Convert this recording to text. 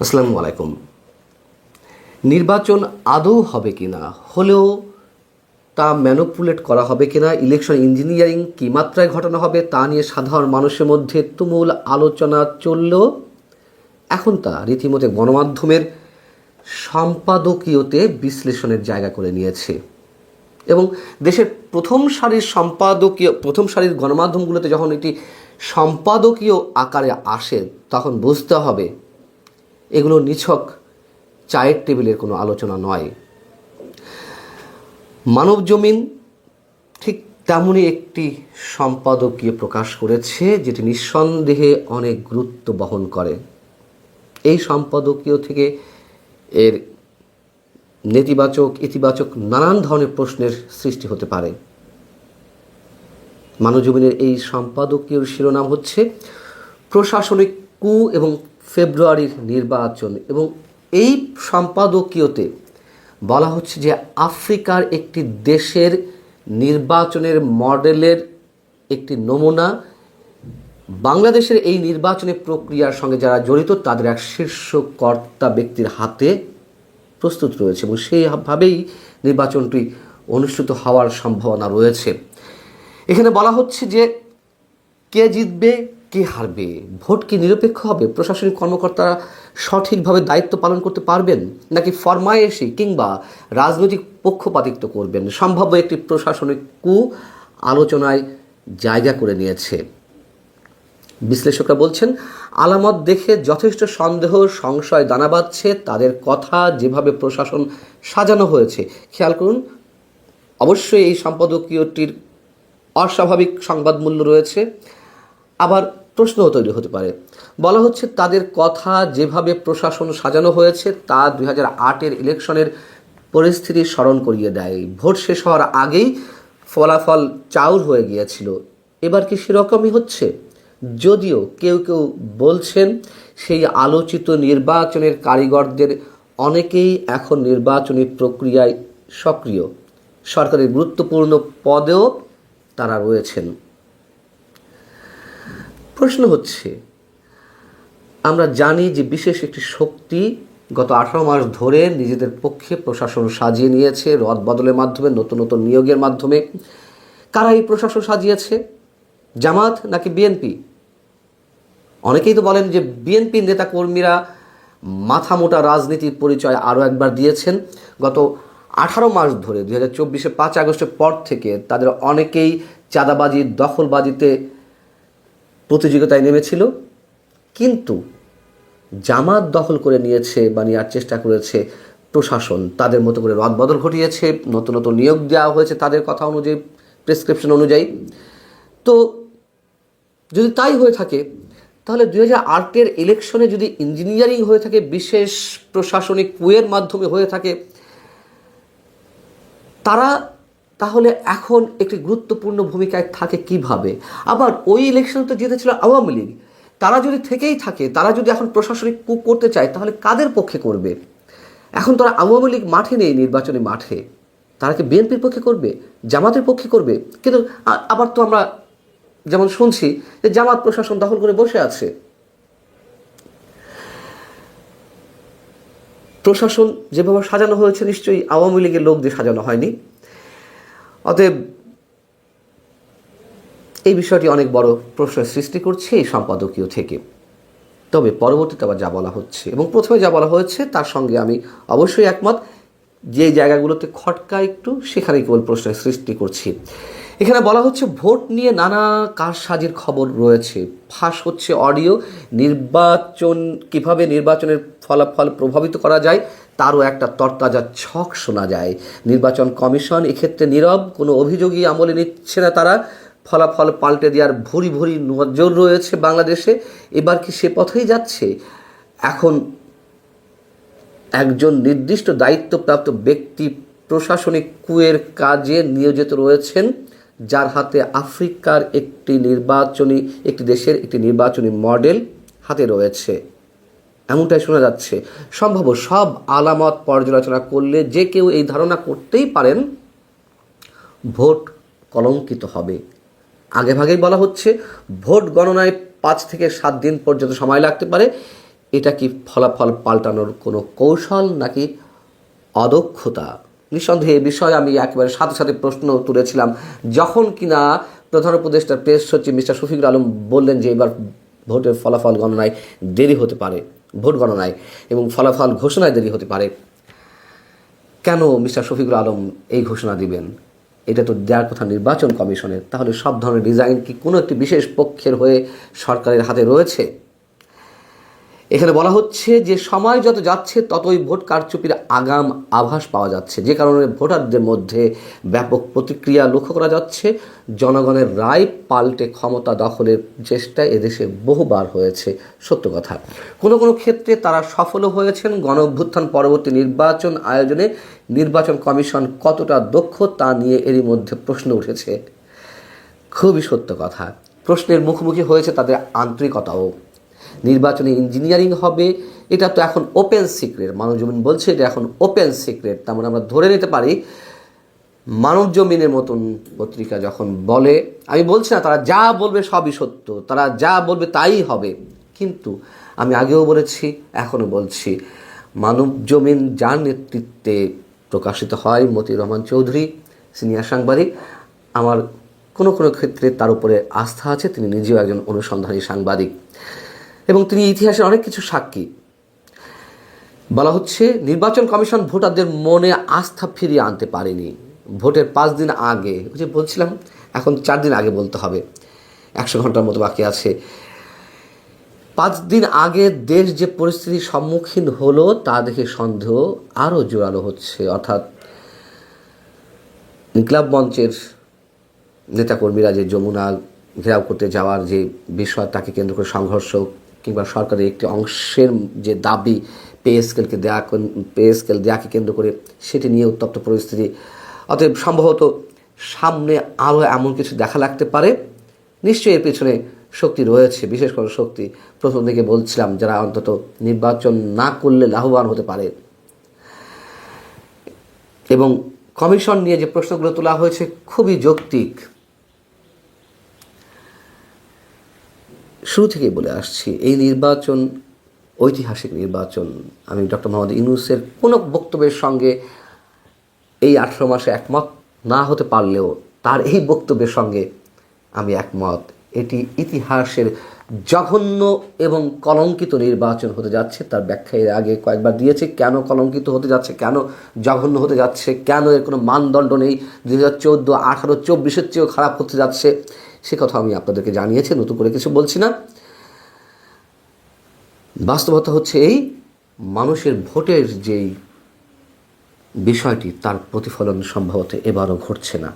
আসসালামু আলাইকুম। নির্বাচন আদৌ হবে কিনা, হলেও তা ম্যানিপুলেট করা হবে কিনা, ইলেকশন ইঞ্জিনিয়ারিং কী মাত্রায় ঘটানো হবে তা নিয়ে সাধারণ মানুষের মধ্যে তুমুল আলোচনা চললেও এখন তা রীতিমতো গণমাধ্যমের সম্পাদকীয়তে বিশ্লেষণের জায়গা করে নিয়েছে। এবং দেশের প্রথম সারির গণমাধ্যমগুলোতে যখন এটি সম্পাদকীয় আকারে আসে তখন বুঝতে হবে এগুলো নিছক চায়ের টেবিলের কোনো আলোচনা নয়। মানবজমিন ঠিক তেমনই একটি সম্পাদকীয় প্রকাশ করেছে যেটি নিঃসন্দেহে অনেক গুরুত্ব বহন করে। এই সম্পাদকীয় থেকে এর নেতিবাচক ইতিবাচক নানান ধরনের প্রশ্নের সৃষ্টি হতে পারে। মানবজমিনের এই সম্পাদকীয় শিরোনাম হচ্ছে প্রশাসনিক কু এবং ফেব্রুয়ারির নির্বাচন। এবং এই সম্পাদকীয়তে বলা হচ্ছে যে আফ্রিকার একটি দেশের নির্বাচনের মডেলের একটি নমুনা বাংলাদেশের এই নির্বাচনী প্রক্রিয়ার সঙ্গে যারা জড়িত তাদের এক শীর্ষ কর্তা ব্যক্তির হাতে প্রস্তুত রয়েছে এবং সেইভাবেই নির্বাচনটি অনুষ্ঠিত হওয়ার সম্ভাবনা রয়েছে। এখানে বলা হচ্ছে যে কে জিতবে কে হারবে, ভোট কি নিরপেক্ষ হবে, প্রশাসনিক কর্মকর্তারা সঠিকভাবে দায়িত্ব পালন করতে পারবেন নাকি ফরমায়েশি কিংবা রাজনৈতিক পক্ষপাতিত্ব করবেন, সম্ভাব্য একটি প্রশাসনিক কু আলোচনায় জায়গা করে নিয়েছে। বিশ্লেষকরা বলছেন আলামত দেখে যথেষ্ট সন্দেহ সংশয় দানা বাঁধছে তাদের কথা যেভাবে প্রশাসন সাজানো হয়েছে। খেয়াল করুন, অবশ্যই এই সম্পাদকীয়টির অস্বাভাবিক সংবাদ মূল্য রয়েছে, আবার প্রশ্নও তৈরি হতে পারে। বলা হচ্ছে তাদের কথা যেভাবে প্রশাসন সাজানো হয়েছে তা 2008-এর ইলেকশনের পরিস্থিতি স্মরণ করিয়ে দেয়। ভোট শেষ হওয়ার আগেই ফলাফল চাউর হয়ে গিয়েছিল। এবার কি সেরকমই হচ্ছে? যদিও কেউ কেউ বলছেন সেই আলোচিত নির্বাচনের কারিগরদের অনেকেই এখন নির্বাচনী প্রক্রিয়ায় সক্রিয়, সরকারের গুরুত্বপূর্ণ পদেও তারা রয়েছেন। প্রশ্ন হচ্ছে, আমরা জানি যে বিশেষ একটি শক্তি গত 18 মাস ধরে নিজেদের পক্ষে প্রশাসন সাজিয়ে নিয়েছে রদবদলের মাধ্যমে, নতুন নতুন নিয়োগের মাধ্যমে। কারা এই প্রশাসন সাজিয়েছে? জামাত নাকি বিএনপি? অনেকেই তো বলেন যে বিএনপি নেতাকর্মীরা মাথা মোটা রাজনীতির পরিচয় আরও একবার দিয়েছেন। গত 18 মাস ধরে 2024-এ 5 আগস্টের পর থেকে তাদের অনেকেই চাঁদাবাজি দখলবাজিতে প্রতিযোগিতায় নেমেছিল, কিন্তু জামাত দখল করে নিয়েছে বা নেওয়ার চেষ্টা করেছে প্রশাসন, তাদের মতো করে রদবদল ঘটিয়েছে, নতুন নতুন নিয়োগ দেওয়া হয়েছে তাদের কথা অনুযায়ী, প্রেসক্রিপশন অনুযায়ী। তো যদি তাই হয়ে থাকে তাহলে 2008-এর ইলেকশনে যদি ইঞ্জিনিয়ারিং হয়ে থাকে, বিশেষ প্রশাসনিক কুয়ের মাধ্যমে হয়ে থাকে, তারা তাহলে এখন একটি গুরুত্বপূর্ণ ভূমিকায় থাকে কিভাবে? আবার ওই ইলেকশন তো জিতেছিল আওয়ামী লীগ, তারা যদি থেকেই থাকে, তারা যদি এখন প্রশাসনিক কু করতে চায় তাহলে কাদের পক্ষে করবে? এখন তারা আওয়ামী লীগ মাঠে নেই, নির্বাচনী মাঠে, তারা কি বিএনপির পক্ষে করবে, জামাতের পক্ষে করবে? কিন্তু আবার তো আমরা যেমন শুনছি যে জামাত প্রশাসন দখল করে বসে আছে। প্রশাসন যেভাবে সাজানো হয়েছে নিশ্চয়ই আওয়ামী লীগের লোক দিয়ে সাজানো হয়নি। অতএব এই বিষয়টি অনেক বড় প্রশ্নের সৃষ্টি করছে এই সম্পাদকীয় থেকে। তবে পরবর্তীতে আবার যা বলা হচ্ছে এবং প্রথমে যা বলা হয়েছে তার সঙ্গে আমি অবশ্যই একমত। যে জায়গাগুলোতে খটকা একটু, সেখানে কেবল প্রশ্নের সৃষ্টি করছি। এখানে বলা হচ্ছে ভোট নিয়ে নানা কারসাজির খবর রয়েছে, ফাঁস হচ্ছে অডিও, নির্বাচন কিভাবে নির্বাচনের ফলাফল প্রভাবিত করা যায় তারও একটা তরতাজা ছক শোনা যায়। নির্বাচন কমিশন এক্ষেত্রে নীরব, কোনো অভিযোগই আমলে নিচ্ছে না তারা। ফলাফল পাল্টে দেওয়ার ভুরি ভুরি নজর রয়েছে বাংলাদেশে। এবার কি সে পথেই যাচ্ছে? এখন একজন নির্দিষ্ট দায়িত্বপ্রাপ্ত ব্যক্তি প্রশাসনিক কুয়ের কাজে নিয়োজিত রয়েছেন, যার হাতে আফ্রিকার একটি দেশের একটি নির্বাচনী মডেল হাতে রয়েছে, এমনটাই শোনা যাচ্ছে। সম্ভব সব আলামত পর্যালোচনা করলে যে কেউ এই ধারণা করতেই পারেন ভোট কলঙ্কিত হবে। আগেভাগেই বলা হচ্ছে ভোট গণনায় 5 থেকে 7 দিন পর্যন্ত সময় লাগতে পারে। এটা কি ফলাফল পাল্টানোর কোনো কৌশল নাকি অদক্ষতা? নিঃসন্দেহে এই বিষয়ে আমি একেবারে সাথে সাথে প্রশ্ন তুলেছিলাম যখন কিনা প্রধান উপদেষ্টা প্রেস সচিব মিস্টার শফিকুল আলম বললেন যে এবার ভোটের ফলাফল গণনায় দেরি হতে পারে, ভোট গণনায় এবং ফলাফল ঘোষণায় দেরি হতে পারে। কেন মিস্টার শফিকুল আলম এই ঘোষণা দিবেন? এটা তো দেওয়ার কথা নির্বাচন কমিশনের। তাহলে সব ধরনের ডিজাইন কি কোনো একটি বিশেষ পক্ষের হয়ে সরকারের হাতে রয়েছে? এখানে বলা হচ্ছে যে সময় যত যাচ্ছে ততই ভোট কারচুপির আগাম আভাস পাওয়া যাচ্ছে, যে কারণে ভোটারদের মধ্যে ব্যাপক প্রতিক্রিয়া লক্ষ্য করা যাচ্ছে। জনগণের রায় পাল্টে ক্ষমতা দখলের চেষ্টা এদেশে বহুবার হয়েছে, সত্য কথা। কোনো কোনো ক্ষেত্রে তারা সফলও হয়েছেন। গণ অভ্যুত্থান পরবর্তী নির্বাচন আয়োজনে নির্বাচন কমিশন কতটা দক্ষ তা নিয়ে এরই মধ্যে প্রশ্ন উঠেছে। খুবই সত্য কথা। প্রশ্নের মুখোমুখি হয়েছে তাদের আন্তরিকতাও। নির্বাচনে ইঞ্জিনিয়ারিং হবে এটা তো এখন ওপেন সিক্রেট। মানবজমিন বলছে এটা এখন ওপেন সিক্রেট। তার মানে আমরা ধরে নিতে পারি মানবজমিনের মতন পত্রিকা যখন বলে, আমি বলছি না তারা যা বলবে সবই সত্য, তারা যা বলবে তাই হবে, কিন্তু আমি আগেও বলেছি এখনও বলছি, মানবজমিন যার নেতৃত্বে প্রকাশিত হয়, মতিউর রহমান চৌধুরী সিনিয়র সাংবাদিক, আমার কোনো কোনো ক্ষেত্রে তার উপরে আস্থা আছে। তিনি নিজেও একজন অনুসন্ধানী সাংবাদিক এবং তিনি ইতিহাসের অনেক কিছু সাক্ষী। বলা হচ্ছে নির্বাচন কমিশন ভোটারদের মনে আস্থা ফিরিয়ে আনতে পারেনি। ভোটের 5 দিন আগে, ওই যে বলছিলাম এখন 4 দিন আগে বলতে হবে, 100 ঘন্টার মতো বাকি আছে। 5 দিন আগে দেশ যে পরিস্থিতির সম্মুখীন হলো তা দেখে সন্দেহ আরও জোরালো হচ্ছে। অর্থাৎ ইনকিলাব মঞ্চের নেতাকর্মীরা যে যমুনা ঘেরাও করতে যাওয়ার যে বিষয়, তাকে কেন্দ্র করে সংঘর্ষ কিংবা সরকারের একটি অংশের যে দাবি পে স্কেল দেয়াকে কেন্দ্র করে, সেটি নিয়ে উত্তপ্ত পরিস্থিতি। অতএব সম্ভবত সামনে আরও এমন কিছু দেখা লাগতে পারে। নিশ্চয়ই এর পেছনে শক্তি রয়েছে, বিশেষ করে শক্তি প্রথম থেকে বলছিলাম যারা অন্তত নির্বাচন না করলে লাভবান হতে পারে। এবং কমিশন নিয়ে যে প্রশ্নগুলো তোলা হয়েছে খুবই যৌক্তিক। শুরু থেকেই বলে আসছি এই নির্বাচন ঐতিহাসিক নির্বাচন। আমি ডক্টর মোহাম্মদ ইউনূসের কোনো বক্তব্যের সঙ্গে এই 18 মাসে একমত না হতে পারলেও তার এই বক্তব্যের সঙ্গে আমি একমত। এটি ইতিহাসের জঘন্য এবং কলঙ্কিত নির্বাচন হতে যাচ্ছে। তার ব্যাখ্যা এর আগে কয়েকবার দিয়েছে, কেন কলঙ্কিত হতে যাচ্ছে, কেন জঘন্য হতে যাচ্ছে, কেন এর কোনো মানদণ্ড নেই, 2014, 18, 24-এর চেয়েও খারাপ হতে যাচ্ছে, সে কথা আমি আপনাদেরকে জানিয়েছি, নতুন করে কিছু বলছি না। বাস্তবতা হচ্ছে এই, মানুষের ভোটের যেই বিষয়টি তার প্রতিফলন সম্ভবত এবারও ঘটছে না।